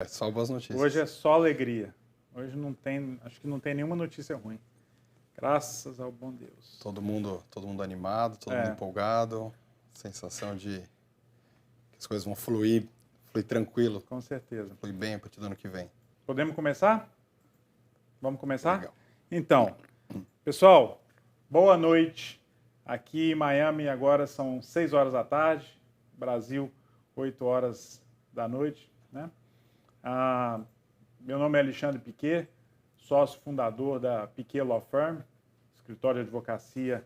É só boas notícias. Hoje é só alegria. Hoje não tem, acho que não tem nenhuma notícia ruim. Graças ao bom Deus. Todo mundo animado, todo mundo empolgado, sensação de que as coisas vão fluir tranquilo. Com certeza. Fluir bem a partir do ano que vem. Podemos começar? Vamos começar? Legal. Então, pessoal, boa noite. Aqui em Miami agora são 6 horas da tarde, Brasil 8 horas da noite, né? Meu nome é Alexandre Piquet, sócio fundador da Piquet Law Firm, escritório de advocacia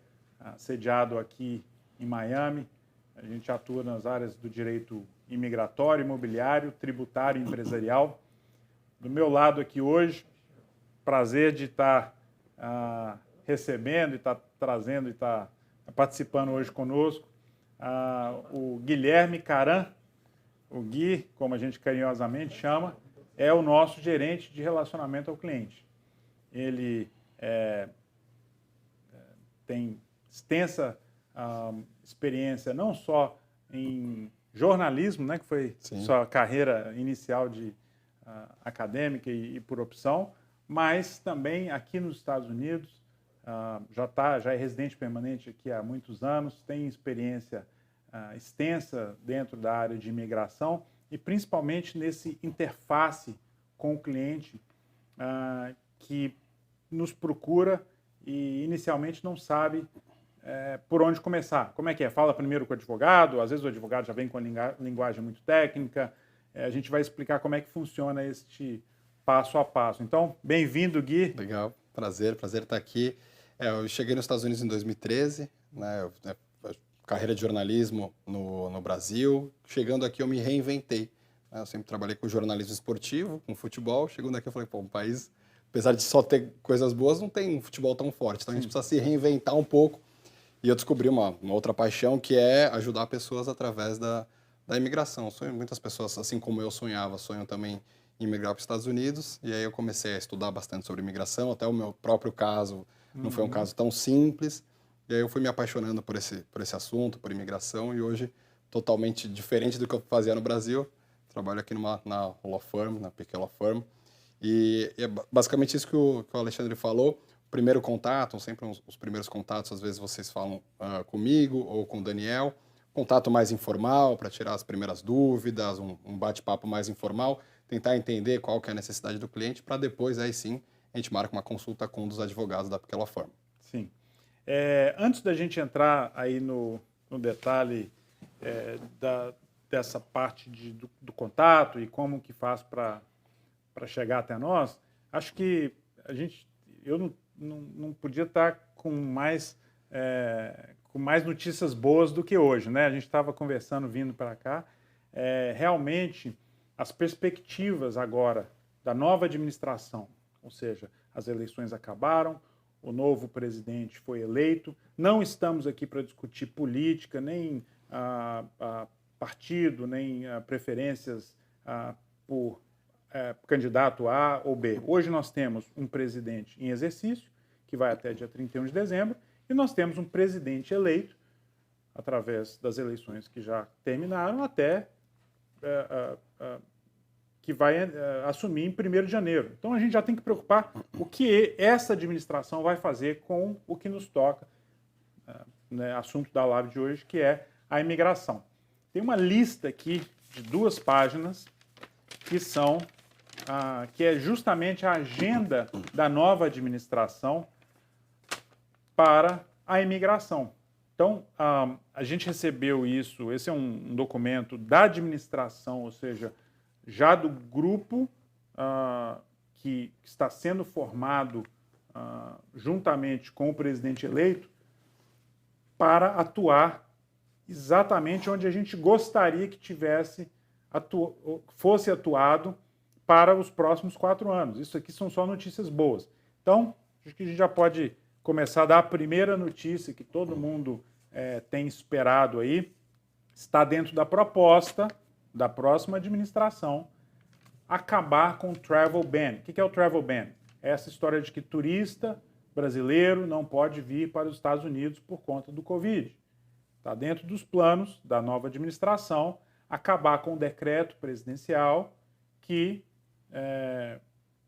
sediado aqui em Miami. A gente atua nas áreas do direito imigratório, imobiliário, tributário e empresarial. Do meu lado aqui hoje, prazer de estar recebendo e estar trazendo e estar participando hoje conosco o Guilherme Caran. O Gui, como a gente carinhosamente chama, é o nosso gerente de relacionamento ao cliente. Ele tem extensa experiência não só em jornalismo, né, que foi sua carreira inicial de acadêmica e por opção, mas também aqui nos Estados Unidos, já é residente permanente aqui há muitos anos, tem experiência extensa dentro da área de imigração e principalmente nesse interface com o cliente que nos procura e inicialmente não sabe por onde começar. Como é que é? Fala primeiro com o advogado, às vezes o advogado já vem com a linguagem muito técnica. A gente vai explicar como é que funciona este passo a passo. Então, bem-vindo, Gui. Legal, prazer estar aqui. Eu cheguei nos Estados Unidos em 2013, né? Carreira de jornalismo no Brasil. Chegando aqui eu me reinventei. Eu sempre trabalhei com jornalismo esportivo, com futebol. Chegando aqui eu falei, pô, um país, apesar de só ter coisas boas, não tem um futebol tão forte. Então a gente precisa se reinventar um pouco. E eu descobri uma outra paixão, que é ajudar pessoas através da imigração. Muitas pessoas, assim como eu sonhava, sonham também em imigrar para os Estados Unidos. E aí eu comecei a estudar bastante sobre imigração. Até o meu próprio caso não foi um caso tão simples. E aí eu fui me apaixonando por esse assunto, por imigração. E hoje, totalmente diferente do que eu fazia no Brasil. Trabalho aqui na Law Firm, na Piquet Law Firm. E é basicamente isso que o Alexandre falou. Primeiro contato, sempre os primeiros contatos, às vezes vocês falam comigo ou com o Daniel. Contato mais informal, para tirar as primeiras dúvidas, um bate-papo mais informal, tentar entender qual que é a necessidade do cliente, para depois, aí sim, a gente marca uma consulta com um dos advogados da Piquet Law Firm. Sim. Antes da gente entrar aí no detalhe dessa parte do contato e como que faz para chegar até nós, acho que eu não podia estar com mais notícias boas do que hoje, né? A gente estava conversando vindo para cá. Realmente, as perspectivas agora da nova administração, ou seja, as eleições acabaram, o novo presidente foi eleito, não estamos aqui para discutir política, nem partido, nem preferências por candidato A ou B. Hoje nós temos um presidente em exercício, que vai até dia 31 de dezembro, e nós temos um presidente eleito, através das eleições que já terminaram, até que vai assumir em 1º de janeiro. Então a gente já tem que preocupar o que essa administração vai fazer com o que nos toca, assunto da live de hoje, que é a imigração. Tem uma lista aqui de 2 páginas que é justamente a agenda da nova administração para a imigração. Então, a gente recebeu isso, esse é um documento da administração, ou seja, já do grupo que está sendo formado juntamente com o presidente eleito para atuar exatamente onde a gente gostaria que fosse atuado para os próximos 4 anos. Isso aqui são só notícias boas. Então, acho que a gente já pode começar a dar a primeira notícia que todo mundo tem esperado aí. Está dentro da proposta da próxima administração acabar com o travel ban. O que é o travel ban? É essa história de que turista brasileiro não pode vir para os Estados Unidos por conta do Covid. Está dentro dos planos da nova administração acabar com o decreto presidencial que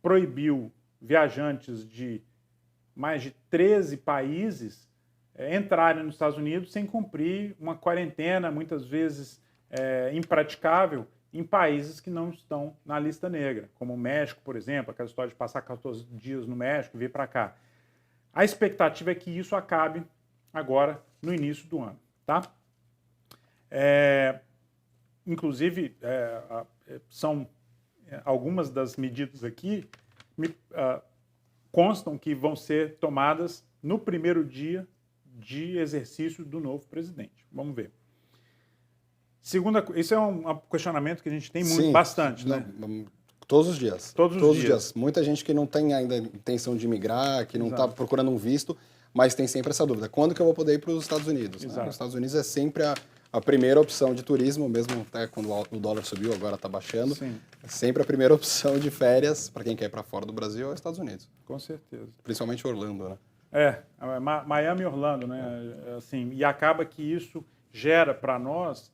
proibiu viajantes de mais de 13 países entrarem nos Estados Unidos sem cumprir uma quarentena, muitas vezes impraticável, em países que não estão na lista negra, como o México, por exemplo, aquela história de passar 14 dias no México e vir para cá. A expectativa é que isso acabe agora no início do ano, tá? Inclusive, são algumas das medidas aqui constam que vão ser tomadas no primeiro dia de exercício do novo presidente. Vamos ver. Isso é um questionamento que a gente tem bastante, né? Todos os dias. Todos os dias. Muita gente que não tem ainda intenção de migrar, que não está procurando um visto, mas tem sempre essa dúvida. Quando que eu vou poder ir para os Estados Unidos? Né? Os Estados Unidos é sempre a primeira opção de turismo, mesmo até quando o dólar subiu, agora está baixando. Sim. É sempre a primeira opção de férias para quem quer ir para fora do Brasil é os Estados Unidos. Com certeza. Principalmente Orlando, né? Miami e Orlando, né? Assim, e acaba que isso gera para nós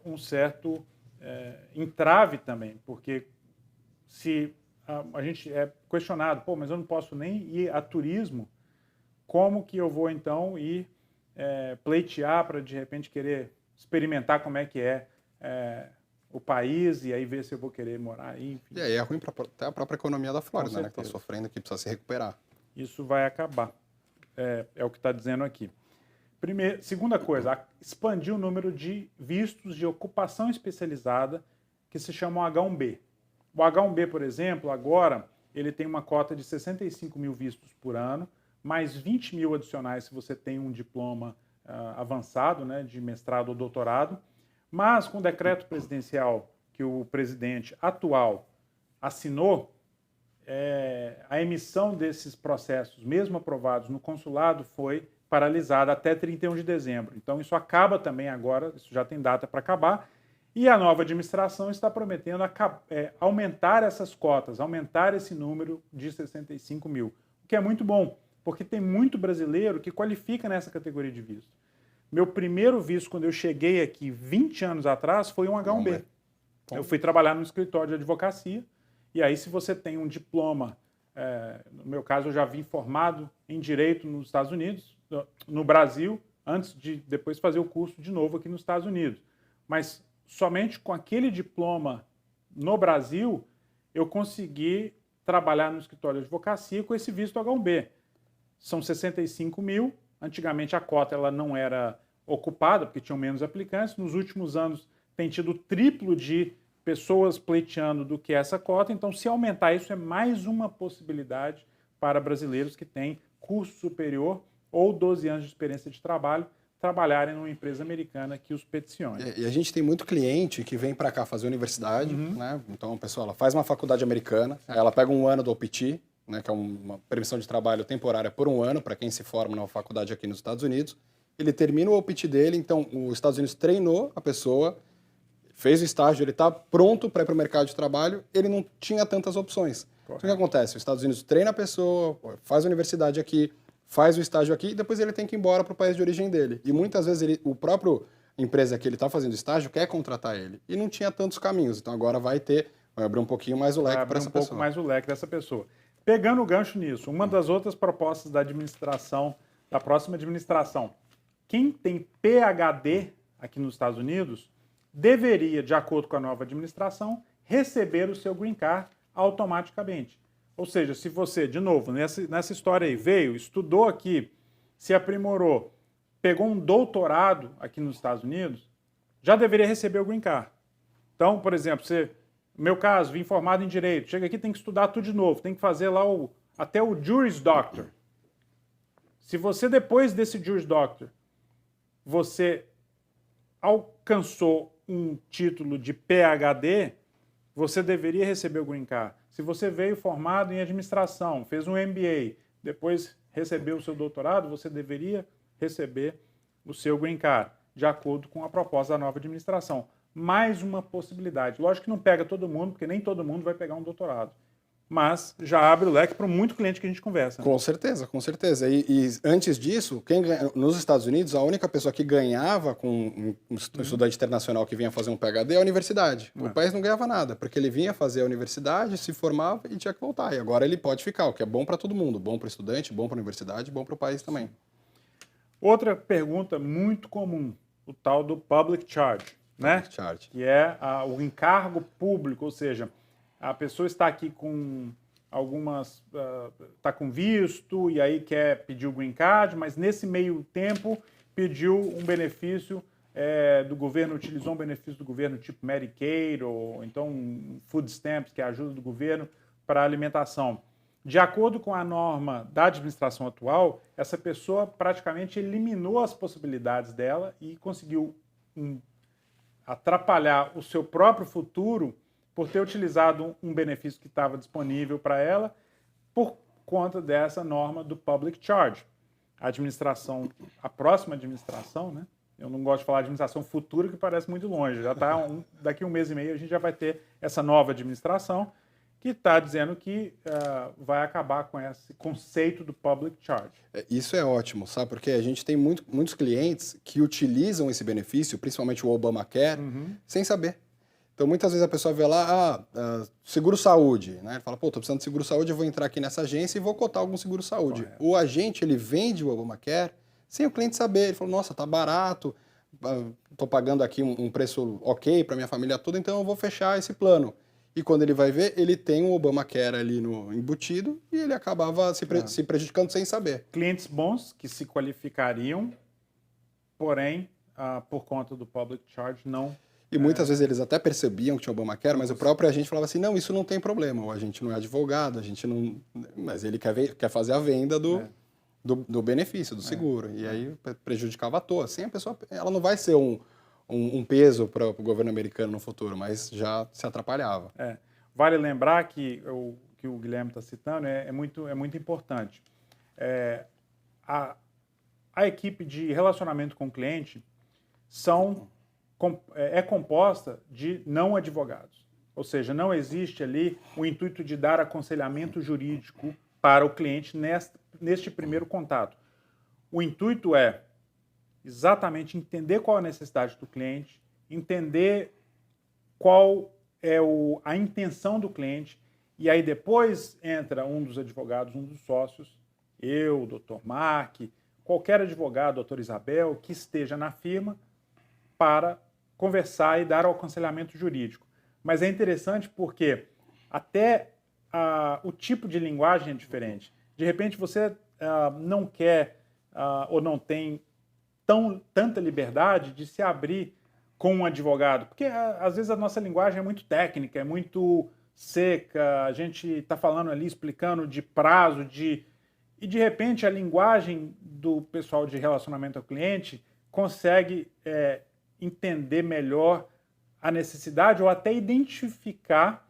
um certo entrave também, porque se a gente é questionado, mas eu não posso nem ir a turismo, como que eu vou então ir pleitear para de repente querer experimentar como é que o país e aí ver se eu vou querer morar aí, enfim. E aí é ruim para até a própria economia da Flórida, né? Que está sofrendo, que precisa se recuperar. Isso vai acabar. É o que está dizendo aqui. Segunda coisa, expandir o número de vistos de ocupação especializada que se chamam H1B. O H1B, por exemplo, agora ele tem uma cota de 65 mil vistos por ano, mais 20 mil adicionais se você tem um diploma avançado, né, de mestrado ou doutorado. Mas com o decreto presidencial que o presidente atual assinou, a emissão desses processos, mesmo aprovados no consulado, foi paralisada até 31 de dezembro. Então isso acaba também agora, isso já tem data para acabar, e a nova administração está prometendo aumentar essas cotas, aumentar esse número de 65 mil, o que é muito bom, porque tem muito brasileiro que qualifica nessa categoria de visto. Meu primeiro visto, quando eu cheguei aqui 20 anos atrás, foi um H1B. Eu fui trabalhar no escritório de advocacia, e aí se você tem um diploma, no meu caso eu já vim formado em Direito nos Estados Unidos, no Brasil, antes de depois fazer o curso de novo aqui nos Estados Unidos. Mas somente com aquele diploma no Brasil, eu consegui trabalhar no escritório de advocacia com esse visto H1B. São 65 mil, antigamente a cota ela não era ocupada, porque tinham menos aplicantes, nos últimos anos tem tido o triplo de pessoas pleiteando do que essa cota, então se aumentar isso é mais uma possibilidade para brasileiros que têm curso superior ou 12 anos de experiência de trabalho, trabalharem numa empresa americana que os peticione. E a gente tem muito cliente que vem para cá fazer universidade, né? Então a pessoa ela faz uma faculdade americana, aí ela pega um ano do OPT, né, que é uma permissão de trabalho temporária por um ano para quem se forma numa faculdade aqui nos Estados Unidos. Ele termina o OPT dele, então os Estados Unidos treinou a pessoa, fez o estágio, ele está pronto para ir para o mercado de trabalho, ele não tinha tantas opções. Então o que acontece? Os Estados Unidos treina a pessoa, faz a universidade aqui, faz o estágio aqui e depois ele tem que ir embora para o país de origem dele. E muitas vezes o próprio empresa que ele está fazendo estágio quer contratar ele. E não tinha tantos caminhos. Então agora vai abrir um pouquinho mais o leque para essa pessoa. Vai abrir um pouco mais o leque dessa pessoa. Pegando o gancho nisso, uma das outras propostas da administração, da próxima administração, quem tem PhD aqui nos Estados Unidos deveria, de acordo com a nova administração, receber o seu green card automaticamente. Ou seja, se você, de novo, nessa história aí, veio, estudou aqui, se aprimorou, pegou um doutorado aqui nos Estados Unidos, já deveria receber o green card. Então, por exemplo, no meu caso, vim formado em Direito, chega aqui tem que estudar tudo de novo, tem que fazer lá até o Juris Doctor. Se você, depois desse Juris Doctor, você alcançou um título de PhD, você deveria receber o green card. Se você veio formado em administração, fez um MBA, depois recebeu o seu doutorado, você deveria receber o seu green card, de acordo com a proposta da nova administração. Mais uma possibilidade. Lógico que não pega todo mundo, porque nem todo mundo vai pegar um doutorado. mas já abre o leque para muito cliente que a gente conversa. Com certeza, com certeza. E antes disso, nos Estados Unidos, a única pessoa que ganhava com um estudante internacional que vinha fazer um PhD é a universidade. O país não ganhava nada, porque ele vinha fazer a universidade, se formava e tinha que voltar. E agora ele pode ficar, o que é bom para todo mundo. Bom para o estudante, bom para a universidade, bom para o país também. Outra pergunta muito comum, o tal do public charge, né? Public charge. Que é o encargo público, ou seja, a pessoa está aqui com está com visto e aí quer pedir o green card, mas nesse meio tempo pediu um benefício do governo, utilizou um benefício do governo tipo Medicaid ou então food stamps, que é a ajuda do governo para a alimentação. De acordo com a norma da administração atual, essa pessoa praticamente eliminou as possibilidades dela e conseguiu atrapalhar o seu próprio futuro por ter utilizado um benefício que estava disponível para ela por conta dessa norma do public charge. A próxima administração, né? Eu não gosto de falar de administração futura, que parece muito longe. Já está daqui 1 mês e meio a gente já vai ter essa nova administração que está dizendo que vai acabar com esse conceito do public charge. Isso é ótimo, sabe? Porque a gente tem muitos clientes que utilizam esse benefício, principalmente o Obamacare, sem saber. Então, muitas vezes a pessoa vê lá, seguro-saúde, né? Ele fala, pô, tô precisando de seguro-saúde, eu vou entrar aqui nessa agência e vou cotar algum seguro-saúde. O agente, ele vende o Obamacare sem o cliente saber. Ele falou, nossa, tá barato, tô pagando aqui um preço ok para minha família toda, então eu vou fechar esse plano. E quando ele vai ver, ele tem um Obamacare ali embutido e ele acabava se prejudicando sem saber. Clientes bons que se qualificariam, porém, por conta do public charge, não... E muitas vezes eles até percebiam que tinha Obamacare, mas o próprio agente falava assim, não, isso não tem problema, o agente não é advogado, a gente não... Mas ele quer fazer a venda do benefício, do seguro. E aí prejudicava à toa. Assim, a pessoa ela não vai ser um peso para o governo americano no futuro, mas já se atrapalhava. Vale lembrar que o que o Guilherme está citando é muito importante. A equipe de relacionamento com o cliente é composta de não advogados. Ou seja, não existe ali o intuito de dar aconselhamento jurídico para o cliente neste primeiro contato. O intuito é exatamente entender qual é a necessidade do cliente, entender qual é a intenção do cliente, e aí depois entra um dos advogados, um dos sócios, eu, o Dr. Mark, qualquer advogado, doutora Isabel, que esteja na firma para conversar e dar o aconselhamento jurídico. Mas é interessante porque até o tipo de linguagem é diferente. De repente você não quer ou não tem tanta liberdade de se abrir com um advogado, porque às vezes a nossa linguagem é muito técnica, é muito seca, a gente está falando ali, explicando de prazo, e de repente a linguagem do pessoal de relacionamento ao cliente consegue entender melhor a necessidade ou até identificar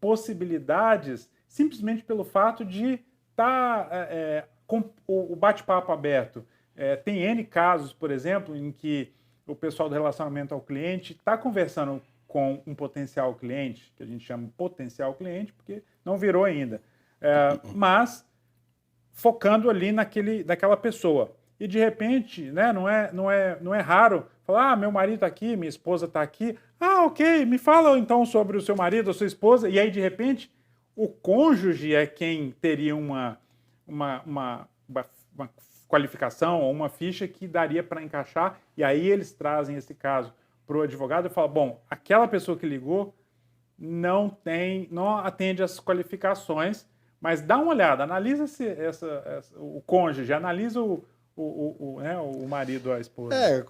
possibilidades simplesmente pelo fato de estar com o bate-papo aberto. Tem N casos, por exemplo, em que o pessoal do relacionamento ao cliente está conversando com um potencial cliente, que a gente chama de potencial cliente, porque não virou ainda, mas focando ali naquela pessoa. E de repente, né, não é raro falar, meu marido está aqui, minha esposa está aqui, ok, me fala então sobre o seu marido, a sua esposa, e aí de repente o cônjuge é quem teria uma qualificação ou uma ficha que daria para encaixar, e aí eles trazem esse caso para o advogado e falam, bom, aquela pessoa que ligou não atende as qualificações, mas dá uma olhada, analisa o cônjuge, analisa o marido, a esposa.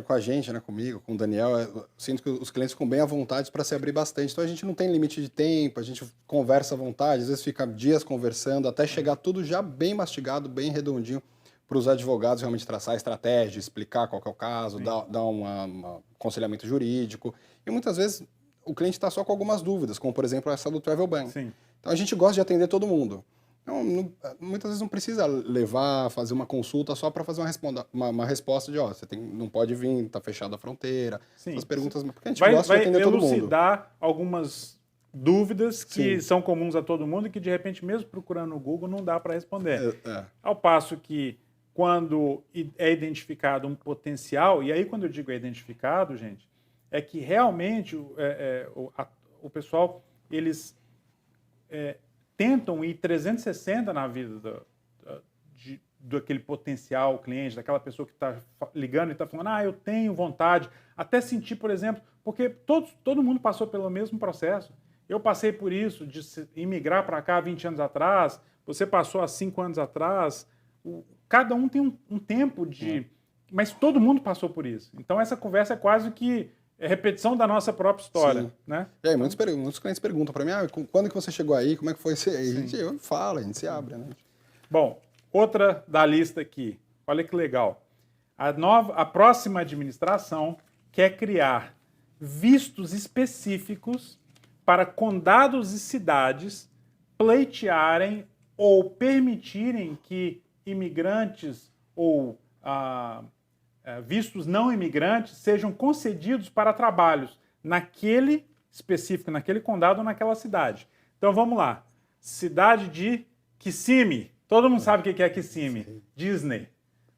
Com a gente, né, comigo, com o Daniel, eu sinto que os clientes ficam bem à vontade para se abrir bastante. Então a gente não tem limite de tempo, a gente conversa à vontade, às vezes fica dias conversando, até chegar tudo já bem mastigado, bem redondinho, para os advogados realmente traçar a estratégia, explicar qual que é o caso, dar um aconselhamento jurídico. E muitas vezes o cliente está só com algumas dúvidas, como por exemplo essa do Travel Ban. Sim. Então a gente gosta de atender todo mundo. Muitas vezes não precisa fazer uma consulta só para fazer uma resposta de, você não pode vir, está fechada a fronteira. Sim. Essas perguntas, porque a gente gosta de atender todo mundo. Vai elucidar algumas dúvidas que são comuns a todo mundo e que, de repente, mesmo procurando no Google, não dá para responder. Ao passo que, quando é identificado um potencial, e aí quando eu digo é identificado, gente, é que realmente o pessoal, eles tentam ir 360 na vida daquele potencial cliente, daquela pessoa que está ligando e está falando, eu tenho vontade, até sentir, por exemplo, porque todo mundo passou pelo mesmo processo. Eu passei por isso, de imigrar para cá 20 anos atrás, você passou há 5 anos atrás, cada um tem um tempo de... Mas todo mundo passou por isso. Então essa conversa é quase que repetição da nossa própria história. Né? E aí, muitos clientes perguntam para mim, quando que você chegou aí, como é que foi? Eu falo, a gente se abre. Né? Bom, outra da lista aqui, olha que legal. A próxima administração quer criar vistos específicos para condados e cidades pleitearem ou permitirem que imigrantes ou vistos não imigrantes sejam concedidos para trabalhos naquele específico, naquele condado ou naquela cidade. Então vamos lá. Cidade de Kissimmee. Todo mundo sabe o que é Kissimmee? Disney.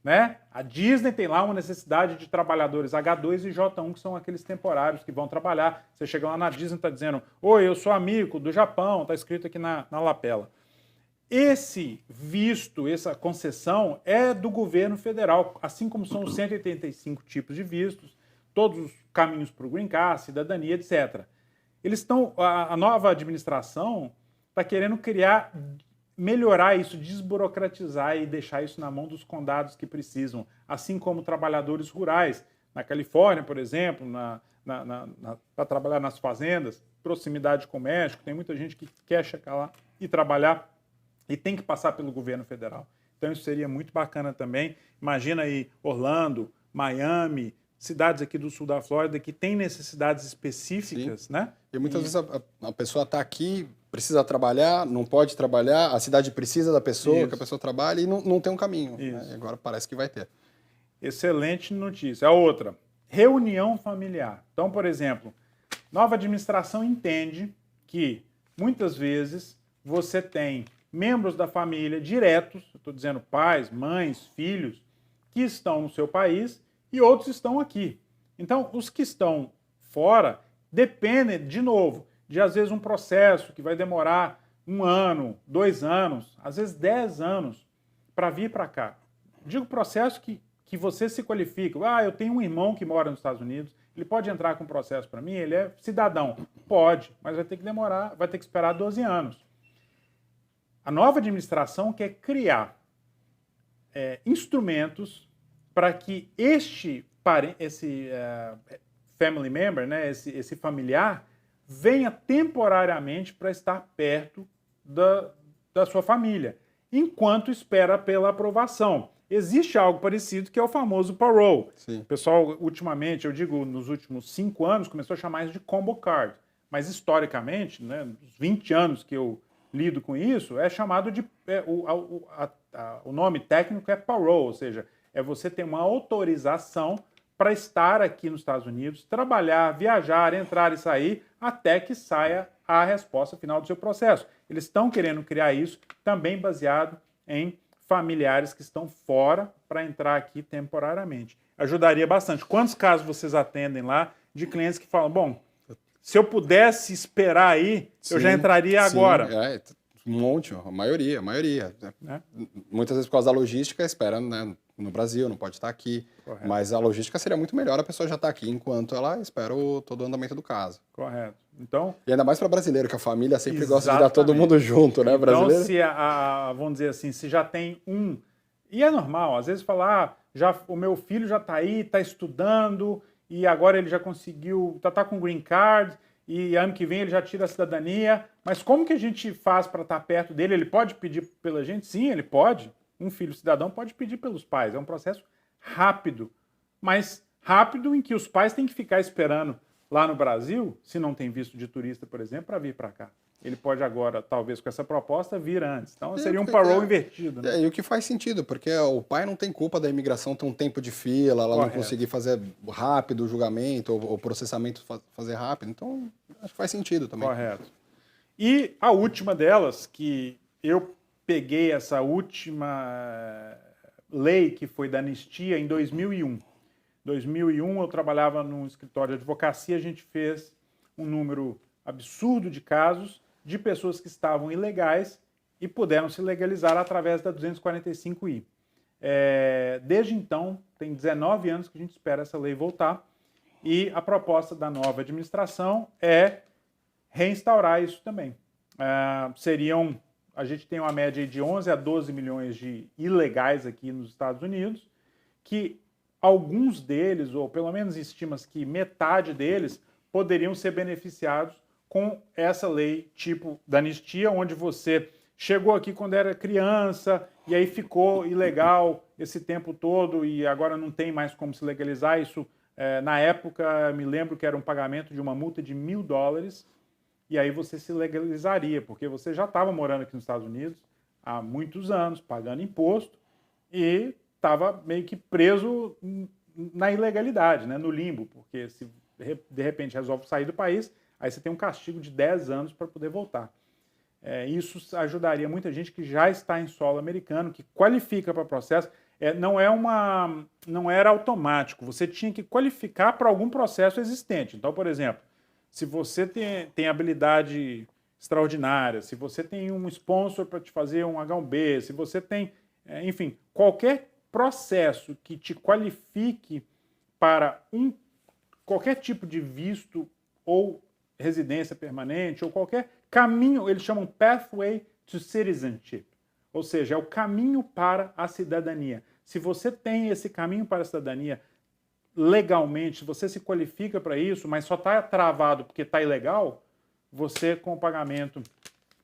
Né? A Disney tem lá uma necessidade de trabalhadores H2 e J1, que são aqueles temporários que vão trabalhar. Você chega lá na Disney e está dizendo, oi, eu sou amigo do Japão, está escrito aqui na lapela. Esse visto, essa concessão é do governo federal, assim como são os 185 tipos de vistos, todos os caminhos para o Green Card, cidadania, etc. A nova administração está querendo melhorar isso, desburocratizar e deixar isso na mão dos condados que precisam, assim como trabalhadores rurais. Na Califórnia, por exemplo, para trabalhar nas fazendas, proximidade com o México, tem muita gente que quer chegar lá e trabalhar e tem que passar pelo governo federal. Então isso seria muito bacana também. Imagina aí Orlando, Miami, cidades aqui do sul da Flórida que têm necessidades específicas, né? E muitas vezes a pessoa está aqui, precisa trabalhar, não pode trabalhar, a cidade precisa da pessoa, que a pessoa trabalhe e não tem um caminho. Né? E agora parece que vai ter. Excelente notícia. A outra, reunião familiar. Então, por exemplo, nova administração entende que muitas vezes você tem membros da família diretos, estou dizendo pais, mães, filhos, que estão no seu país e outros estão aqui. Então, os que estão fora dependem, de novo, de às vezes um processo que vai demorar 1 ano, 2 anos, às vezes 10 anos para vir para cá. Digo processo que você se qualifica. Eu tenho um irmão que mora nos Estados Unidos, ele pode entrar com processo para mim, ele é cidadão. Pode, mas vai ter que demorar, vai ter que esperar 12 anos. A nova administração quer criar instrumentos para que esse family member, né, esse familiar, venha temporariamente para estar perto da sua família, enquanto espera pela aprovação. Existe algo parecido que é o famoso parole. Sim. O pessoal, ultimamente, eu digo nos últimos 5 anos, começou a chamar isso de combo card. Mas, historicamente, né, nos 20 anos que eu lido com isso, é chamado de... o nome técnico é parole, ou seja, é você ter uma autorização para estar aqui nos Estados Unidos, trabalhar, viajar, entrar e sair, até que saia a resposta final do seu processo. Eles estão querendo criar isso também baseado em familiares que estão fora para entrar aqui temporariamente. Ajudaria bastante. Quantos casos vocês atendem lá de clientes que falam, bom, se eu pudesse esperar aí, eu já entraria agora? Um monte, a maioria. Muitas vezes por causa da logística, espera, né, no Brasil, não pode estar aqui. Correto. Mas a logística seria muito melhor, a pessoa já está aqui enquanto ela espera todo o andamento do caso. Correto. Então, e ainda mais para brasileiro, que a família sempre gosta de dar todo mundo junto, né, brasileiro? Então, vamos dizer assim, se já tem um... E é normal, às vezes falar, o meu filho já está aí, está estudando, e agora ele já conseguiu, tá com green card, e ano que vem ele já tira a cidadania, mas como que a gente faz para estar perto dele? Ele pode pedir pela gente? Sim, ele pode. Um filho cidadão pode pedir pelos pais. É um processo rápido, mas rápido em que os pais têm que ficar esperando lá no Brasil, se não tem visto de turista, por exemplo, para vir para cá. Ele pode agora, talvez com essa proposta, vir antes. Então seria um parole invertido. Né? E o que faz sentido, porque o pai não tem culpa da imigração ter um tempo de fila, ela não conseguir fazer rápido o julgamento ou o processamento fazer rápido. Então, acho que faz sentido também. Correto. E a última delas, que eu peguei essa última lei que foi da anistia em 2001. Em 2001 eu trabalhava num escritório de advocacia, a gente fez um número absurdo de casos de pessoas que estavam ilegais e puderam se legalizar através da 245I. Desde então, tem 19 anos que a gente espera essa lei voltar e a proposta da nova administração é reinstaurar isso também. A gente tem uma média de 11 a 12 milhões de ilegais aqui nos Estados Unidos, que alguns deles, ou pelo menos estima-se que metade deles, poderiam ser beneficiados com essa lei tipo da anistia, onde você chegou aqui quando era criança e aí ficou ilegal esse tempo todo e agora não tem mais como se legalizar. Isso, na época, me lembro que era um pagamento de uma multa de $1.000 e aí você se legalizaria, porque você já estava morando aqui nos Estados Unidos há muitos anos, pagando imposto e estava meio que preso na ilegalidade, né, no limbo, porque se de repente resolve sair do país, aí você tem um castigo de 10 anos para poder voltar. Isso ajudaria muita gente que já está em solo americano, que qualifica para o processo. Não era automático, você tinha que qualificar para algum processo existente. Então, por exemplo, se você tem habilidade extraordinária, se você tem um sponsor para te fazer um H1B, se você tem, enfim, qualquer processo que te qualifique para qualquer tipo de visto ou residência permanente ou qualquer caminho, eles chamam Pathway to Citizenship, ou seja, é o caminho para a cidadania. Se você tem esse caminho para a cidadania legalmente, se você se qualifica para isso, mas só está travado porque está ilegal, você, com o pagamento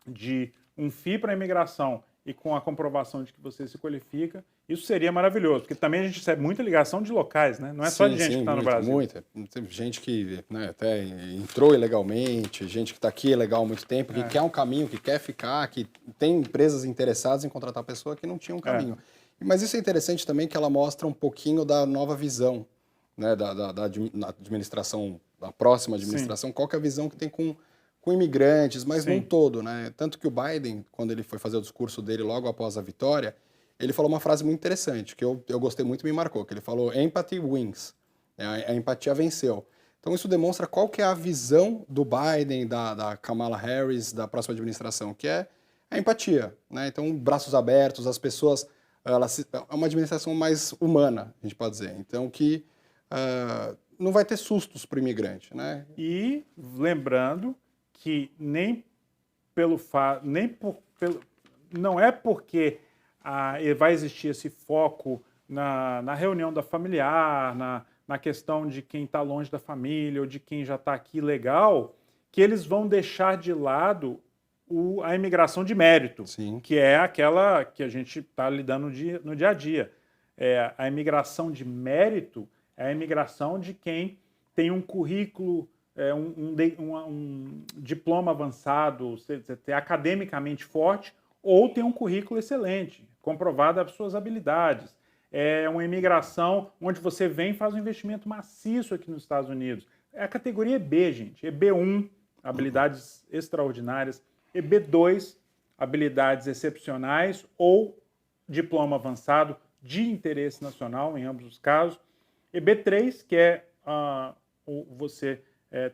de um FII para a imigração e com a comprovação de que você se qualifica, isso seria maravilhoso, porque também a gente recebe muita ligação de locais, né? Não é só de gente que está no Brasil. Muita. Tem gente que, né, até entrou ilegalmente, gente que está aqui ilegal há muito tempo, que quer um caminho, que quer ficar, que tem empresas interessadas em contratar pessoa que não tinha um caminho. Mas isso é interessante também, que ela mostra um pouquinho da nova visão, né, da administração, da próxima administração. Sim. Qual que é a visão que tem com imigrantes, mas num todo, né? Tanto que o Biden, quando ele foi fazer o discurso dele logo após a vitória, ele falou uma frase muito interessante, que eu gostei muito e me marcou, que ele falou, empathy wins, a empatia venceu. Então isso demonstra qual que é a visão do Biden, da Kamala Harris, da próxima administração, que é a empatia, né? Então, braços abertos, as pessoas, é uma administração mais humana, a gente pode dizer. Então, que não vai ter sustos para o imigrante, né? E lembrando que não é porque vai existir esse foco na reunião da familiar, na questão de quem está longe da família ou de quem já está aqui legal, que eles vão deixar de lado a imigração de mérito. Sim. Que é aquela que a gente está lidando no dia a dia. A imigração de mérito é a imigração de quem tem um currículo, um diploma avançado, é academicamente forte, ou tem um currículo excelente, comprovado as suas habilidades. É uma imigração onde você vem e faz um investimento maciço aqui nos Estados Unidos. É a categoria B, gente. EB1, habilidades extraordinárias. EB2, habilidades excepcionais ou diploma avançado de interesse nacional, em ambos os casos. EB3, que é você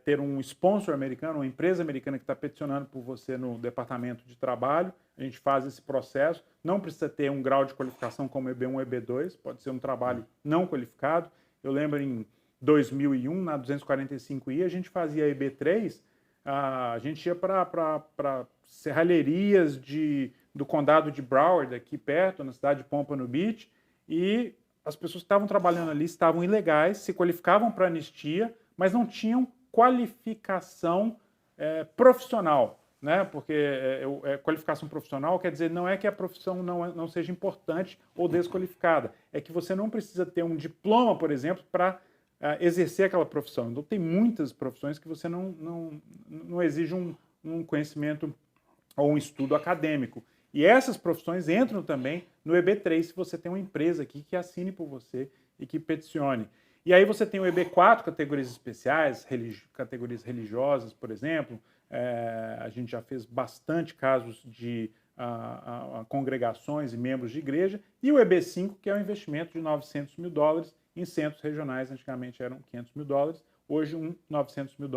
ter um sponsor americano, uma empresa americana que está peticionando por você no departamento de trabalho. A gente faz esse processo. Não precisa ter um grau de qualificação como EB1 ou EB2, pode ser um trabalho não qualificado. Eu lembro em 2001, na 245I, a gente fazia EB3, a gente ia para serralherias do condado de Broward, aqui perto, na cidade de Pompano Beach, e as pessoas que estavam trabalhando ali estavam ilegais, se qualificavam para anistia, mas não tinham qualificação profissional, né? Porque qualificação profissional quer dizer não é que a profissão não seja importante ou desqualificada, é que você não precisa ter um diploma, por exemplo, para exercer aquela profissão. Então tem muitas profissões que você não exige um conhecimento ou um estudo acadêmico. E essas profissões entram também no EB3, se você tem uma empresa aqui que assine por você e que peticione. E aí você tem o EB4, categorias especiais, categorias religiosas, por exemplo, A gente já fez bastante casos de congregações e membros de igreja, e o EB5, que é um investimento de $900 mil em centros regionais. Antigamente eram $500 mil, hoje $900 mil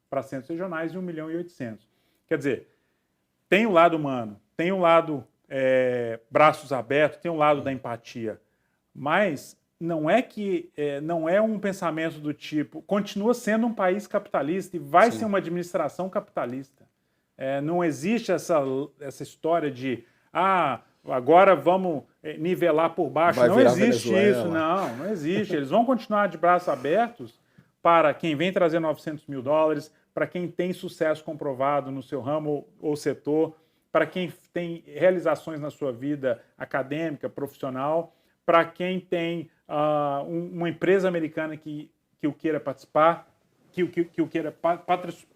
para centros regionais e 1.800.000. Quer dizer, tem o lado humano, tem o lado braços abertos, tem o lado da empatia, mas não é um pensamento do tipo, continua sendo um país capitalista e vai ser uma administração capitalista. Não existe essa história de agora vamos nivelar por baixo. Não existe isso, não existe. Eles vão continuar de braços abertos para quem vem trazer $900 mil, para quem tem sucesso comprovado no seu ramo ou setor, para quem tem realizações na sua vida acadêmica, profissional, para quem tem uma empresa americana que o queira participar, que o queira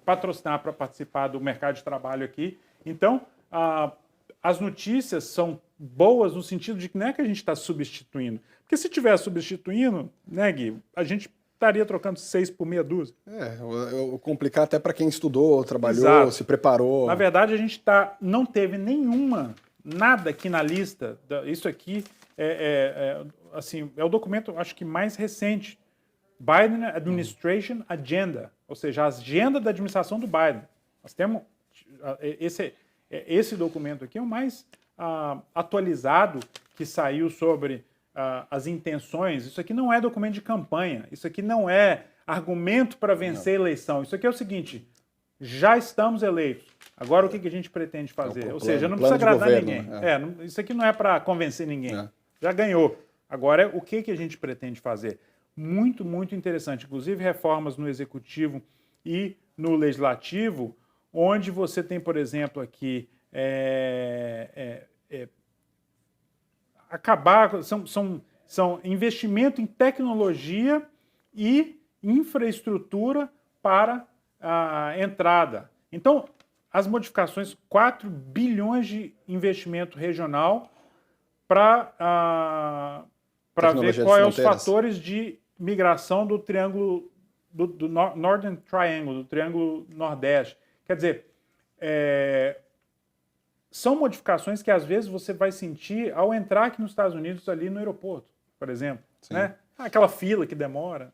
patrocinar para participar do mercado de trabalho aqui. Então, as notícias são boas no sentido de que não é que a gente está substituindo. Porque se estiver substituindo, né, Gui, a gente estaria trocando 6 por meia dúzia. Complicar até para quem estudou, trabalhou, se preparou. Na verdade, a gente não teve nada aqui na lista. Isso aqui assim, é o documento, acho que mais recente. Biden Administration Agenda, ou seja, a agenda da administração do Biden. Nós temos esse documento aqui é o mais atualizado que saiu sobre as intenções. Isso aqui não é documento de campanha, isso aqui não é argumento para vencer a eleição. Isso aqui é o seguinte, já estamos eleitos, agora o que a gente pretende fazer? Ou seja, não precisa agradar ninguém. Isso aqui não é para convencer ninguém. Já ganhou. Agora, o que a gente pretende fazer? Muito, muito interessante. Inclusive, reformas no Executivo e no Legislativo, onde você tem, por exemplo, aqui, são investimento em tecnologia e infraestrutura para a entrada. Então, as modificações, 4 bilhões de investimento regional para ver qual é os fatores de migração do triângulo, do Northern Triangle, do Triângulo Nordeste. Quer dizer, são modificações que às vezes você vai sentir ao entrar aqui nos Estados Unidos, ali no aeroporto, por exemplo. Né? Aquela fila que demora.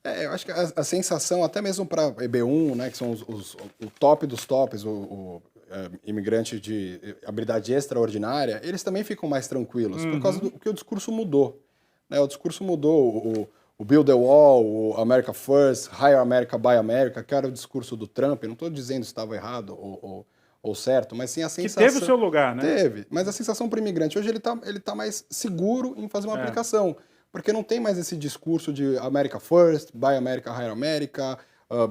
Eu acho que a sensação, até mesmo para EB1, né, que são o top dos tops, o imigrante de habilidade extraordinária, eles também ficam mais tranquilos, por causa do que o discurso mudou. Né? O discurso mudou, o Build the Wall, o America First, Hire America, Buy America, que era o discurso do Trump. Eu não estou dizendo se estava errado ou certo, mas sim a sensação... Que teve o seu lugar, né? Teve, mas a sensação para o imigrante, hoje ele tá mais seguro em fazer uma aplicação, porque não tem mais esse discurso de America First, Buy America, Hire America,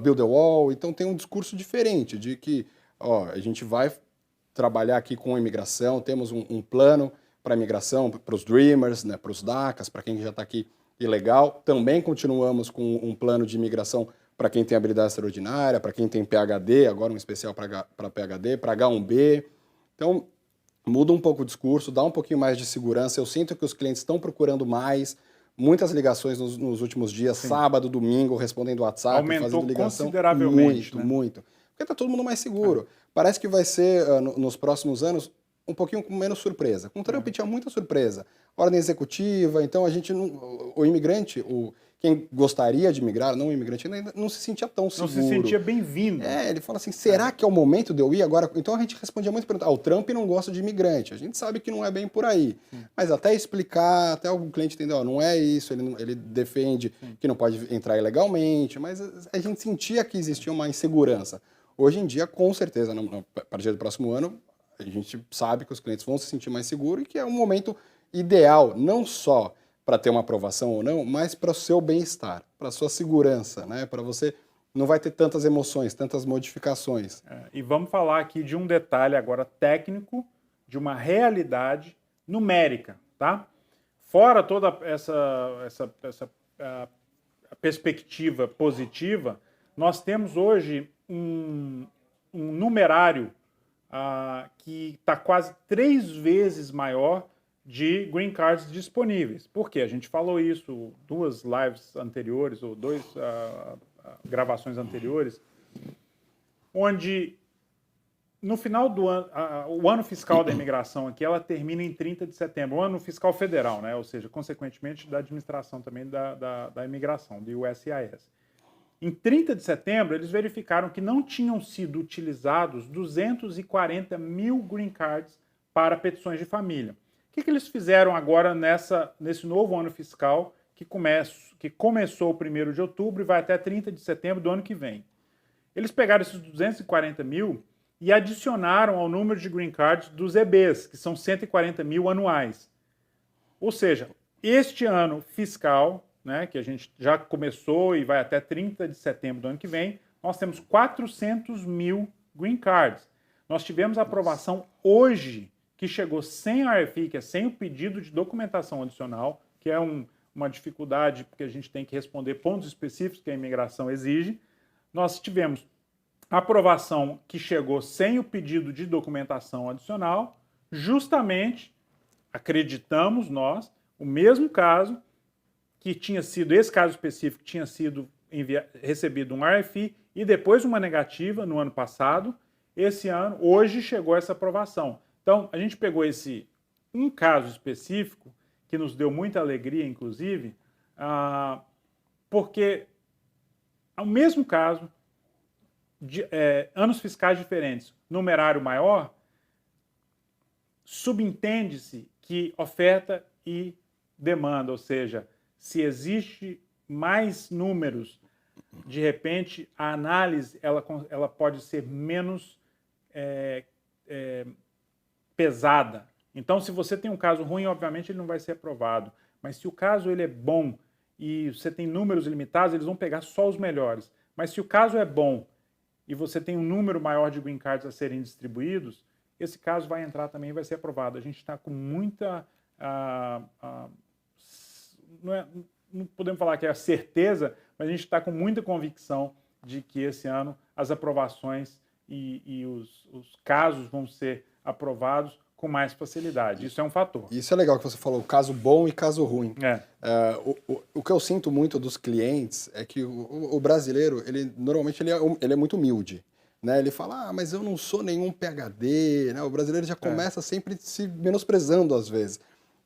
Build the Wall. Então tem um discurso diferente de que a gente vai trabalhar aqui com a imigração, temos um plano para a imigração, para os Dreamers, né, para os DACAs, para quem já está aqui ilegal. Também continuamos com um plano de imigração para quem tem habilidade extraordinária, para quem tem PhD, agora um especial para PhD, para H1B. Então, muda um pouco o discurso, dá um pouquinho mais de segurança. Eu sinto que os clientes estão procurando mais, muitas ligações nos últimos dias, sábado, domingo, respondendo WhatsApp, fazendo ligação. Consideravelmente. Muito. Porque está todo mundo mais seguro. Parece que vai ser, nos próximos anos, um pouquinho com menos surpresa. Com o Trump tinha muita surpresa. Ordem executiva, então a gente não... O imigrante, quem gostaria de migrar, não o imigrante, ainda não se sentia tão seguro. Não se sentia bem-vindo. Ele fala assim, será que é o momento de eu ir agora? Então a gente respondia muito perguntas. O Trump não gosta de imigrante. A gente sabe que não é bem por aí. Mas até explicar, até algum cliente entender, não é isso, ele defende que não pode entrar ilegalmente, mas a gente sentia que existia uma insegurança. Hoje em dia, com certeza, a partir do próximo ano, a gente sabe que os clientes vão se sentir mais seguros e que é um momento ideal, não só para ter uma aprovação ou não, mas para o seu bem-estar, para a sua segurança, né? Para você não vai ter tantas emoções, tantas modificações. E vamos falar aqui de um detalhe agora técnico, de uma realidade numérica, tá? Fora toda essa perspectiva positiva, nós temos hoje um numerário que está quase 3 vezes maior de green cards disponíveis. Por quê? A gente falou isso 2 lives anteriores, ou 2 gravações anteriores. onde no final do ano, o ano fiscal da imigração aqui, ela termina em 30 de setembro, o ano fiscal federal, né? Ou seja, consequentemente da administração também da imigração, do USCIS. Em 30 de setembro, eles verificaram que não tinham sido utilizados 240 mil green cards para petições de família. O que eles fizeram agora nesse novo ano fiscal, que começou o 1º de outubro e vai até 30 de setembro do ano que vem? Eles pegaram esses 240 mil e adicionaram ao número de green cards dos EBs, que são 140 mil anuais. Ou seja, este ano fiscal, né, que a gente já começou e vai até 30 de setembro do ano que vem, nós temos 400 mil green cards. Nós tivemos a aprovação hoje, que chegou sem RFI, que é sem o pedido de documentação adicional, que é uma dificuldade, porque a gente tem que responder pontos específicos que a imigração exige. Nós tivemos a aprovação que chegou sem o pedido de documentação adicional, justamente, acreditamos nós, o mesmo caso, que tinha sido, esse caso específico, tinha sido recebido um RFI e depois uma negativa no ano passado. Esse ano, hoje, chegou essa aprovação. Então, a gente pegou um caso específico, que nos deu muita alegria, inclusive, porque o mesmo caso, anos fiscais diferentes, numerário maior, subentende-se que oferta e demanda, ou seja, se existe mais números, de repente a análise ela pode ser menos pesada. Então, se você tem um caso ruim, obviamente ele não vai ser aprovado. Mas se o caso ele é bom e você tem números limitados, eles vão pegar só os melhores. Mas se o caso é bom e você tem um número maior de green cards a serem distribuídos, esse caso vai entrar também e vai ser aprovado. A gente está com muita... não podemos falar que é a certeza, mas a gente está com muita convicção de que esse ano as aprovações e os casos vão ser aprovados com mais facilidade. Isso é um fator. Isso é legal que você falou, caso bom e caso ruim. O que eu sinto muito dos clientes é que o brasileiro, normalmente ele é muito humilde. Né? Ele fala, mas eu não sou nenhum PhD. Né? O brasileiro já começa sempre se menosprezando às vezes.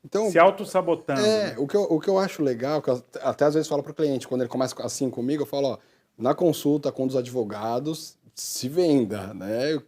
Então, se auto-sabotando. Né? O que eu acho legal, que eu até às vezes falo para o cliente, quando ele começa assim comigo, eu falo, na consulta com os advogados, se venda, né?